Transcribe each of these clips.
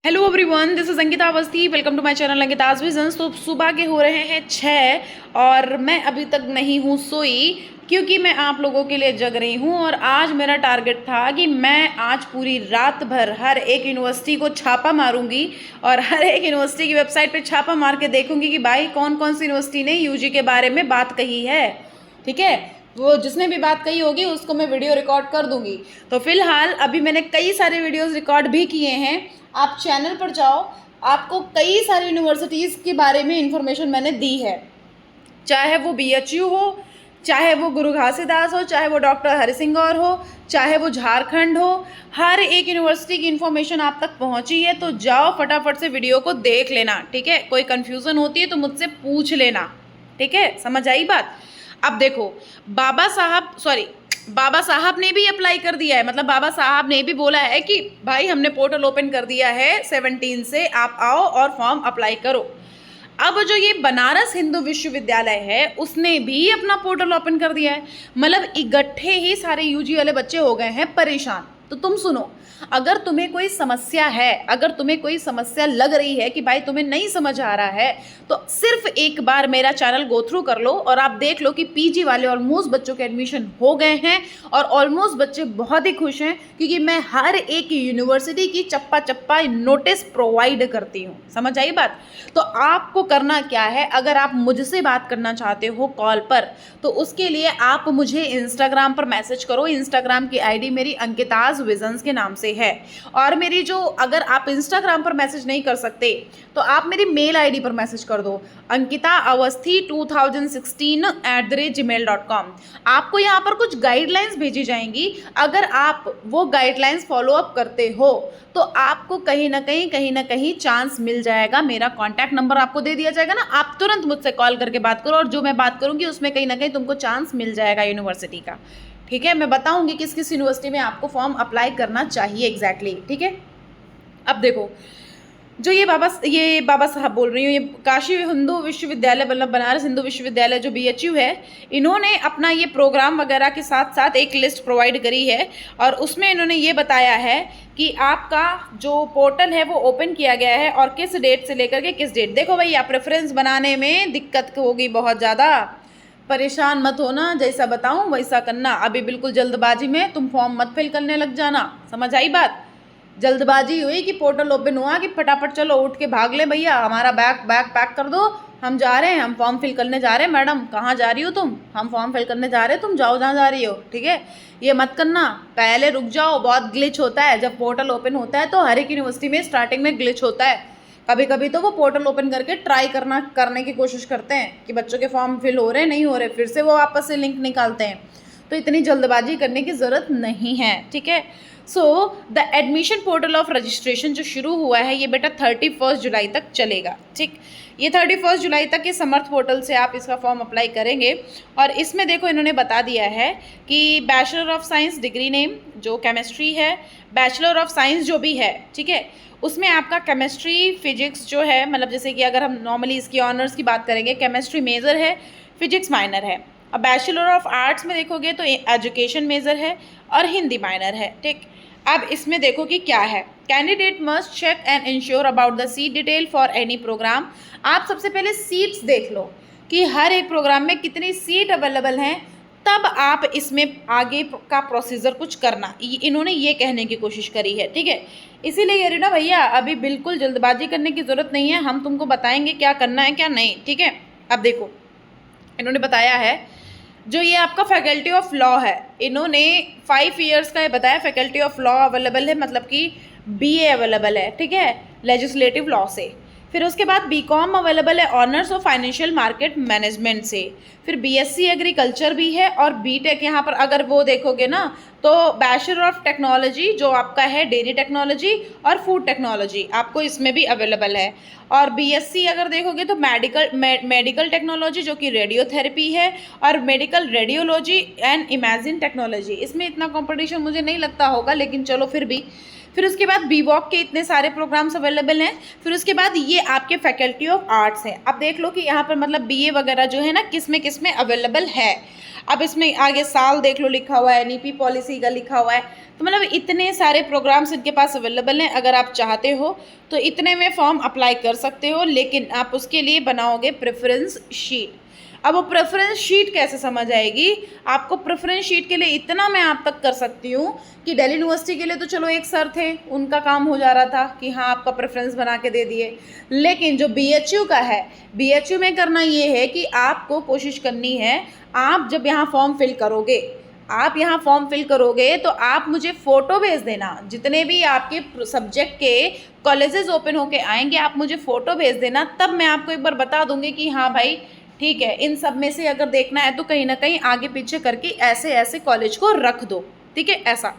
Hello everyone, this is Ankita Awasthi. Welcome to my channel Ankita's visions. तो सुबह के हो रहे हैं 6 और मैं अभी तक नहीं हूँ सोई, क्योंकि मैं आप लोगों के लिए जग रही हूँ। और आज मेरा टारगेट था कि मैं आज पूरी रात भर हर एक यूनिवर्सिटी को छापा मारूंगी और हर एक यूनिवर्सिटी की वेबसाइट पे छापा मार के देखूंगी कि भाई कौन कौन सी यूनिवर्सिटी ने यूजी के बारे में बात कही है। ठीक है, वो जिसने भी बात कही होगी उसको मैं वीडियो रिकॉर्ड कर दूंगी। तो फिलहाल अभी मैंने कई सारे वीडियोस रिकॉर्ड भी किए हैं। आप चैनल पर जाओ, आपको कई सारी यूनिवर्सिटीज़ के बारे में इंफॉर्मेशन मैंने दी है, चाहे वो BHU हो, चाहे वो गुरु घासीदास हो, चाहे वो डॉक्टर हरिसिंह गौर हो, चाहे वो झारखंड हो। हर एक यूनिवर्सिटी की इन्फॉर्मेशन आप तक पहुंची है। तो जाओ फटाफट से वीडियो को देख लेना। ठीक है, कोई कन्फ्यूज़न होती है तो मुझसे पूछ लेना। ठीक है, समझ आई बात। अब देखो, बाबा साहब ने भी अप्लाई कर दिया है, मतलब बाबा साहब ने भी बोला है कि भाई हमने पोर्टल ओपन कर दिया है 17 से, आप आओ और फॉर्म अप्लाई करो। अब जो ये बनारस हिंदू विश्वविद्यालय है उसने भी अपना पोर्टल ओपन कर दिया है। मतलब इकट्ठे ही सारे यूजी वाले बच्चे हो गए हैं परेशान। तो तुम सुनो, अगर तुम्हें कोई समस्या है, अगर तुम्हें कोई समस्या लग रही है कि भाई तुम्हें नहीं समझ आ रहा है, तो सिर्फ एक बार मेरा चैनल गो थ्रू कर लो और आप देख लो कि पीजी वाले ऑलमोस्ट बच्चों के एडमिशन हो गए हैं और ऑलमोस्ट बच्चे बहुत ही खुश हैं, क्योंकि मैं हर एक यूनिवर्सिटी की चप्पा चप्पा नोटिस प्रोवाइड करती हूँ। समझ आई बात। तो आपको करना क्या है, अगर आप मुझसे बात करना चाहते हो कॉल पर, तो उसके लिए आप मुझे इंस्टाग्राम पर मैसेज करो। इंस्टाग्राम की आईडी मेरी अंकिताज विजन्स के नाम से है। और मेरी जो, अगर आप इंस्टाग्राम पर मैसेज नहीं कर सकते तो आप मेरी मेल आईडी पर मैसेज कर दो, ankitaawasthi2016@gmail.com। आपको यहाँ पर कुछ गाइडलाइंस भेजी जाएंगी। अगर आप वो गाइडलाइंस फॉलो अप करते हो तो आपको कहीं ना कहीं चांस मिल जाएगा। मेरा कॉन्टैक्ट नंबर आपको दे दिया जाएगा ना, आप तुरंत मुझसे कॉल करके बात करो और जो मैं बात करूँगी उसमें कहीं ना कहीं तुमको चांस मिल जाएगा यूनिवर्सिटी का। ठीक है, मैं बताऊंगी किस किस यूनिवर्सिटी में आपको फॉर्म अप्लाई करना चाहिए एग्जैक्टली। ठीक है, अब देखो, जो ये बाबा साहब बोल रही हूँ, ये काशी हिंदू विश्वविद्यालय, मतलब बनारस हिंदू विश्वविद्यालय जो BHU है, इन्होंने अपना ये प्रोग्राम वगैरह के साथ साथ एक लिस्ट प्रोवाइड करी है और उसमें इन्होंने ये बताया है कि आपका जो पोर्टल है वो ओपन किया गया है और किस डेट से लेकर के किस डेट। देखो भैया, प्रेफरेंस बनाने में दिक्कत होगी बहुत ज़्यादा, परेशान मत होना, जैसा बताऊं वैसा करना। अभी बिल्कुल जल्दबाजी में तुम फॉर्म मत फिल करने लग जाना। समझ आई बात। जल्दबाजी हुई कि पोर्टल ओपन हुआ कि फटाफट चलो उठ के भाग ले भैया, हमारा बैग पैक कर दो, हम जा रहे हैं, हम फॉर्म फिल करने जा रहे हैं। मैडम कहाँ जा रही हो तुम? हम फॉर्म फिल करने जा रहे हैं, तुम जाओ जहाँ जा रही हो। ठीक है, ये मत करना, पहले रुक जाओ। बहुत ग्लिच होता है जब पोर्टल ओपन होता है, तो हर एक यूनिवर्सिटी में स्टार्टिंग में ग्लिच होता है। कभी कभी तो वो पोर्टल ओपन करके ट्राई करने की कोशिश करते हैं कि बच्चों के फॉर्म फिल हो रहे नहीं हो रहे, फिर से वो वापस से लिंक निकालते हैं। तो इतनी जल्दबाजी करने की ज़रूरत नहीं है। ठीक है, so the admission portal of registration जो शुरू हुआ है ये बेटा 31 जुलाई तक चलेगा। ठीक, ये 31 जुलाई तक ये समर्थ पोर्टल से आप इसका फॉर्म अप्लाई करेंगे। और इसमें देखो इन्होंने बता दिया है कि bachelor of science degree name जो केमिस्ट्री है, बैचलर ऑफ साइंस जो भी है, ठीक है, उसमें आपका केमिस्ट्री फिजिक्स जो है, मतलब जैसे कि अगर हम नॉर्मली इसकी ऑनर्स की बात करेंगे, केमिस्ट्री मेजर है, फिजिक्स माइनर है। अब बैचलर ऑफ आर्ट्स में देखोगे तो एजुकेशन मेजर है और हिंदी माइनर है। ठीक, अब इसमें देखो कि क्या है, candidate must check and ensure about the seat detail for any programme. आप सबसे पहले सीट्स देख लो कि हर एक प्रोग्राम में कितनी सीट अवेलेबल हैं, तब आप इसमें आगे का प्रोसीजर कुछ करना। इन्होंने ये कहने की कोशिश करी है। ठीक है, इसीलिए कह रही ना भैया, अभी बिल्कुल जल्दबाजी करने की ज़रूरत नहीं है, हम तुमको बताएंगे क्या करना है क्या नहीं। ठीक है, अब देखो इन्होंने बताया है, जो ये आपका फैकल्टी ऑफ लॉ है, इन्होंने 5 ईयर्स का ये बताया फैकल्टी ऑफ लॉ अवेलेबल है, मतलब कि BA अवेलेबल है। ठीक है, लेजिस्लेटिव लॉ से। फिर उसके बाद BCom अवेलेबल है honours of financial market management से। फिर BSc एग्रीकल्चर भी है और BTech यहाँ पर अगर वो देखोगे ना तो बैचलर ऑफ टेक्नोलॉजी जो आपका है डेयरी टेक्नोलॉजी और फूड टेक्नोलॉजी आपको इसमें भी अवेलेबल है। और BSc अगर देखोगे तो मेडिकल टेक्नोलॉजी जो कि रेडियोथेरेपी है और medical radiology and imagine technology. इसमें इतना कंपटीशन मुझे नहीं लगता होगा, लेकिन चलो फिर भी फिर उसके बाद बीवॉक के इतने सारे प्रोग्राम्स अवेलेबल हैं। फिर उसके बाद ये आपके फैकल्टी ऑफ आर्ट्स है। अब देख लो कि यहाँ पर मतलब बीए वगैरह जो है ना किस में अवेलेबल है। अब इसमें आगे साल देख लो लिखा हुआ है, एनईपी पॉलिसी का लिखा हुआ है। तो मतलब इतने सारे प्रोग्राम्स इनके पास अवेलेबल हैं। अगर आप चाहते हो तो इतने में फॉर्म अप्लाई कर सकते हो, लेकिन आप उसके लिए बनाओगे प्रेफरेंस शीट। अब वो प्रेफरेंस शीट कैसे समझ आएगी आपको? प्रेफरेंस शीट के लिए इतना मैं आप तक कर सकती हूँ कि दिल्ली यूनिवर्सिटी के लिए तो चलो एक सर थे, उनका काम हो जा रहा था कि हाँ आपका प्रेफरेंस बना के दे दिए। लेकिन जो बीएचयू का है, बीएचयू में करना ये है कि आपको कोशिश करनी है, आप जब यहाँ फॉर्म फिल करोगे, आप यहाँ फॉर्म फिल करोगे तो आप मुझे फ़ोटो भेज देना। जितने भी आपके सब्जेक्ट के कॉलेजेस ओपन होके आएंगे आप मुझे फ़ोटो भेज देना, तब मैं आपको एक बार बता दूंगी कि हाँ भाई ठीक है, इन सब में से अगर देखना है तो कहीं ना कहीं आगे पीछे करके ऐसे ऐसे कॉलेज को रख दो, ठीक है ऐसा।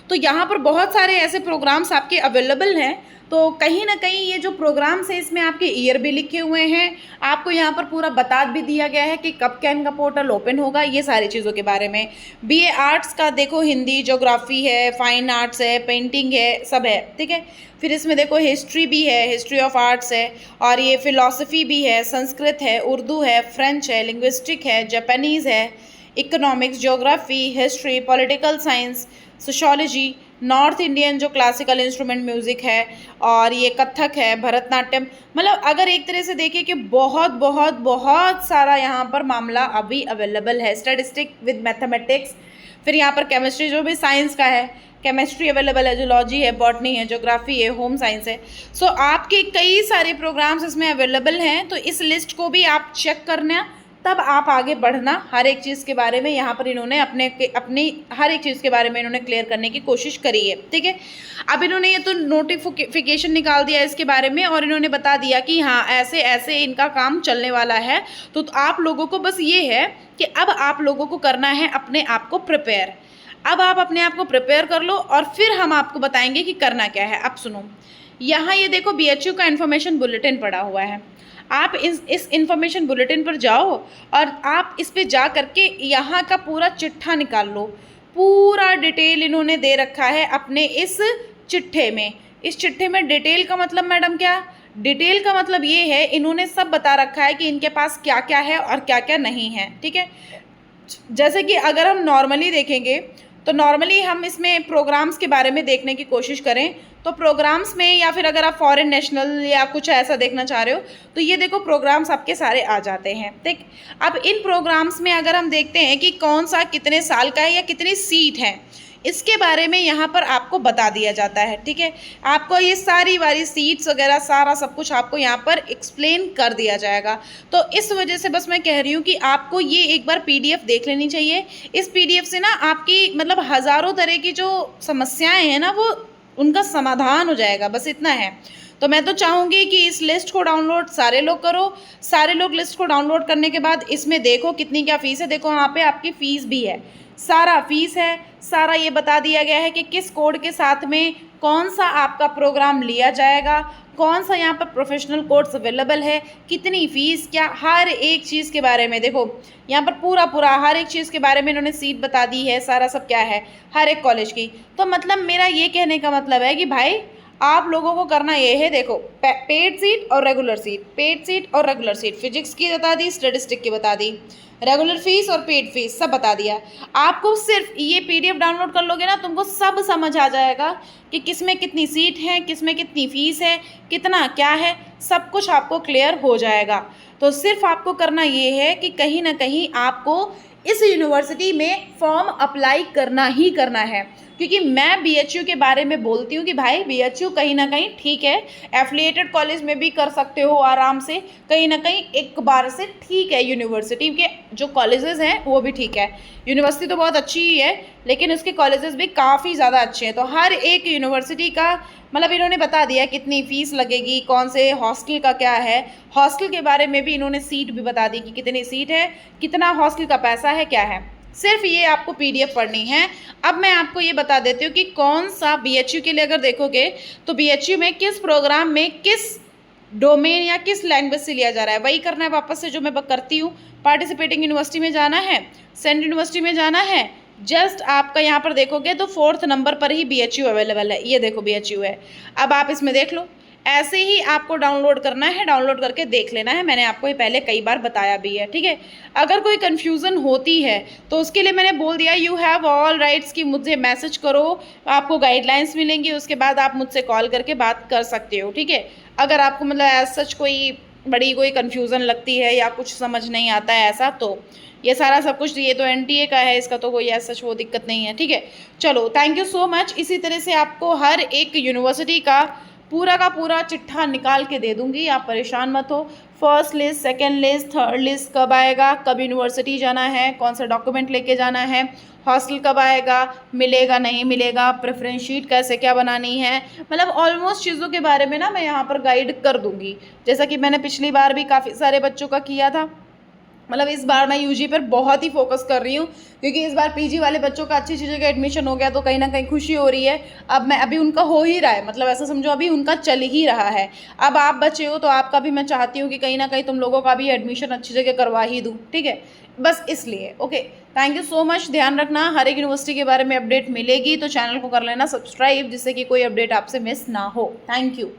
तो यहाँ पर बहुत सारे ऐसे प्रोग्राम्स आपके अवेलेबल हैं। तो कहीं ना कहीं ये जो प्रोग्राम्स है इसमें आपके ईयर भी लिखे हुए हैं, आपको यहाँ पर पूरा बता भी दिया गया है कि कब क्या इनका पोर्टल ओपन होगा, ये सारी चीज़ों के बारे में। बीए आर्ट्स का देखो हिंदी, ज्योग्राफी है, फाइन आर्ट्स है, पेंटिंग है, सब है, ठीक है। फिर इसमें देखो हिस्ट्री भी है, हिस्ट्री ऑफ आर्ट्स है, और ये फिलॉसफी भी है, संस्कृत है, उर्दू है, फ्रेंच है, लिंग्विस्टिक है, जापानीज़ है, economics, geography, history, political science, sociology, north Indian जो क्लासिकल इंस्ट्रूमेंट म्यूज़िक है, और ये कथक है, भरतनाट्यम। मतलब अगर एक तरह से देखिए कि बहुत बहुत बहुत सारा यहाँ पर मामला अभी अवेलेबल है। स्टैटिस्टिक विद मैथमेटिक्स, फिर यहाँ पर केमिस्ट्री जो भी साइंस का है, केमिस्ट्री अवेलेबल है, जूलॉजी है, बॉटनी है, ज्योग्राफी है, होम साइंस है। सो आपके कई सारे प्रोग्राम्स इसमें अवेलेबल हैं। तो इस लिस्ट को भी आप चेक करना, तब आप आगे बढ़ना। हर एक चीज़ के बारे में यहाँ पर इन्होंने अपनी हर एक चीज़ के बारे में इन्होंने क्लियर करने की कोशिश करी है, ठीक है। अब इन्होंने ये तो नोटिफिकेशन निकाल दिया इसके बारे में, और इन्होंने बता दिया कि हाँ ऐसे ऐसे इनका काम चलने वाला है। तो आप लोगों को बस ये है कि अब आप लोगों को करना है अपने आप को प्रिपेयर। अब आप अपने आप को प्रिपेयर कर लो और फिर हम आपको बताएंगे कि करना क्या है। अब सुनो, यहाँ ये देखो बीएचयू का इन्फॉर्मेशन बुलेटिन पड़ा हुआ है। आप इस इन्फॉर्मेशन बुलेटिन पर जाओ और आप इस पे जा करके यहाँ का पूरा चिट्ठा निकाल लो। पूरा डिटेल इन्होंने दे रखा है अपने इस चिट्ठे में। इस चिट्ठे में डिटेल का मतलब मैडम क्या? डिटेल का मतलब ये है इन्होंने सब बता रखा है कि इनके पास क्या क्या है और क्या क्या नहीं है, ठीक है। जैसे कि अगर हम नॉर्मली देखेंगे तो नॉर्मली हम इसमें प्रोग्राम्स के बारे में देखने की कोशिश करें तो प्रोग्राम्स में, या फिर अगर आप फॉरेन नेशनल या कुछ ऐसा देखना चाह रहे हो तो ये देखो प्रोग्राम्स आपके सारे आ जाते हैं, ठीक। अब इन प्रोग्राम्स में अगर हम देखते हैं कि कौन सा कितने साल का है या कितनी सीट है, इसके बारे में यहाँ पर आपको बता दिया जाता है, ठीक है। आपको ये सारी वाली सीट्स वगैरह सारा सब कुछ आपको यहाँ पर एक्सप्लेन कर दिया जाएगा। तो इस वजह से बस मैं कह रही हूँ कि आपको ये एक बार पीडीएफ देख लेनी चाहिए। इस पीडीएफ से ना आपकी मतलब हज़ारों तरह की जो समस्याएं हैं ना वो उनका समाधान हो जाएगा, बस इतना है। तो मैं तो चाहूँगी कि इस लिस्ट को डाउनलोड सारे लोग करो। सारे लोग लिस्ट को डाउनलोड करने के बाद इसमें देखो कितनी क्या फ़ीस है। देखो यहाँ पे आपकी फ़ीस भी है, सारा फीस है, सारा ये बता दिया गया है कि किस कोड के साथ में कौन सा आपका प्रोग्राम लिया जाएगा, कौन सा यहाँ पर प्रोफेशनल कोर्स अवेलेबल है, कितनी फ़ीस, क्या, हर एक चीज़ के बारे में देखो यहाँ पर पूरा हर एक चीज़ के बारे में इन्होंने सीट बता दी है, सारा सब क्या है हर एक कॉलेज की। तो मतलब मेरा ये कहने का मतलब है कि भाई आप लोगों को करना ये है, देखो पेड सीट और रेगुलर सीट, पेड सीट और रेगुलर सीट, फिजिक्स की बता दी, स्टैटिस्टिक की बता दी, रेगुलर फीस और पेड फीस सब बता दिया। आपको सिर्फ ये पीडीएफ डाउनलोड कर लोगे ना तुमको सब समझ आ जाएगा कि किस में कितनी सीट है, किस में कितनी फ़ीस है, कितना क्या है, सब कुछ आपको क्लियर हो जाएगा। तो सिर्फ आपको करना ये है कि कहीं ना कहीं आपको इस यूनिवर्सिटी में फॉर्म अप्लाई करना ही करना है। क्योंकि मैं बीएचयू के बारे में बोलती हूँ कि भाई बीएचयू कहीं ना कहीं ठीक है, एफिलिएटेड कॉलेज में भी कर सकते हो आराम से, कहीं ना कहीं एक बार से ठीक है। यूनिवर्सिटी के जो कॉलेजेस हैं वो भी ठीक है, यूनिवर्सिटी तो बहुत अच्छी ही है लेकिन उसके कॉलेजेस भी काफ़ी ज़्यादा अच्छे हैं। तो हर एक यूनिवर्सिटी का मतलब इन्होंने बता दिया कितनी फ़ीस लगेगी, कौन से हॉस्टल का क्या है, हॉस्टल के बारे में भी इन्होंने सीट भी बता दी कि कितनी सीट है, कितना हॉस्टल का पैसा है, क्या है। सिर्फ ये आपको पीडीएफ पढ़नी है। अब मैं आपको ये बता देती हूँ कि कौन सा बीएचयू के लिए अगर देखोगे तो बीएचयू में किस प्रोग्राम में किस डोमेन या किस लैंग्वेज से लिया जा रहा है, वही करना है वापस से जो मैं करती हूँ। पार्टिसिपेटिंग यूनिवर्सिटी में जाना है, सेंट्रल यूनिवर्सिटी में जाना है, जस्ट आपका यहाँ पर देखोगे तो 4th नंबर पर ही BHU अवेलेबल है। ये देखो BHU है। अब आप इसमें देख लो, ऐसे ही आपको डाउनलोड करना है, डाउनलोड करके देख लेना है। मैंने आपको ये पहले कई बार बताया भी है, ठीक है। अगर कोई कन्फ्यूज़न होती है तो उसके लिए मैंने बोल दिया यू हैव ऑल राइट्स कि मुझे मैसेज करो, आपको गाइडलाइंस मिलेंगी, उसके बाद आप मुझसे कॉल करके बात कर सकते हो, ठीक है। अगर आपको मतलब एज सच कोई बड़ी कोई कन्फ्यूज़न लगती है या कुछ समझ नहीं आता है ऐसा, तो ये सारा सब कुछ, ये तो NTA का है, इसका तो कोई ऐसा सच वो दिक्कत नहीं है, ठीक है। चलो थैंक यू सो मच। इसी तरह से आपको हर एक यूनिवर्सिटी का पूरा चिट्ठा निकाल के दे दूंगी, आप परेशान मत हो। First list, second list, third list कब आएगा, कब यूनिवर्सिटी जाना है, कौन सा डॉक्यूमेंट लेके जाना है, हॉस्टल कब आएगा, मिलेगा नहीं मिलेगा, प्रेफरेंस शीट कैसे क्या बनानी है, मतलब ऑलमोस्ट चीज़ों के बारे में ना मैं यहाँ पर गाइड कर दूंगी, जैसा कि मैंने पिछली बार भी काफ़ी सारे बच्चों का किया था। मतलब इस बार मैं UG पर बहुत ही फोकस कर रही हूँ, क्योंकि इस बार PG वाले बच्चों का अच्छी जगह एडमिशन हो गया, तो कहीं ना कहीं खुशी हो रही है। अब मैं अभी उनका हो ही रहा है, मतलब ऐसा समझो अभी उनका चल ही रहा है। अब आप बचे हो तो आपका भी मैं चाहती हूँ कि कहीं ना कहीं तुम लोगों का भी एडमिशन अच्छी जगह करवा ही दूँ, ठीक है। बस इसलिए okay, thank you so much. ध्यान रखना, हर एक यूनिवर्सिटी के बारे में अपडेट मिलेगी, तो चैनल को कर लेना सब्सक्राइब, जिससे कि कोई अपडेट आपसे मिस ना हो। Thank you.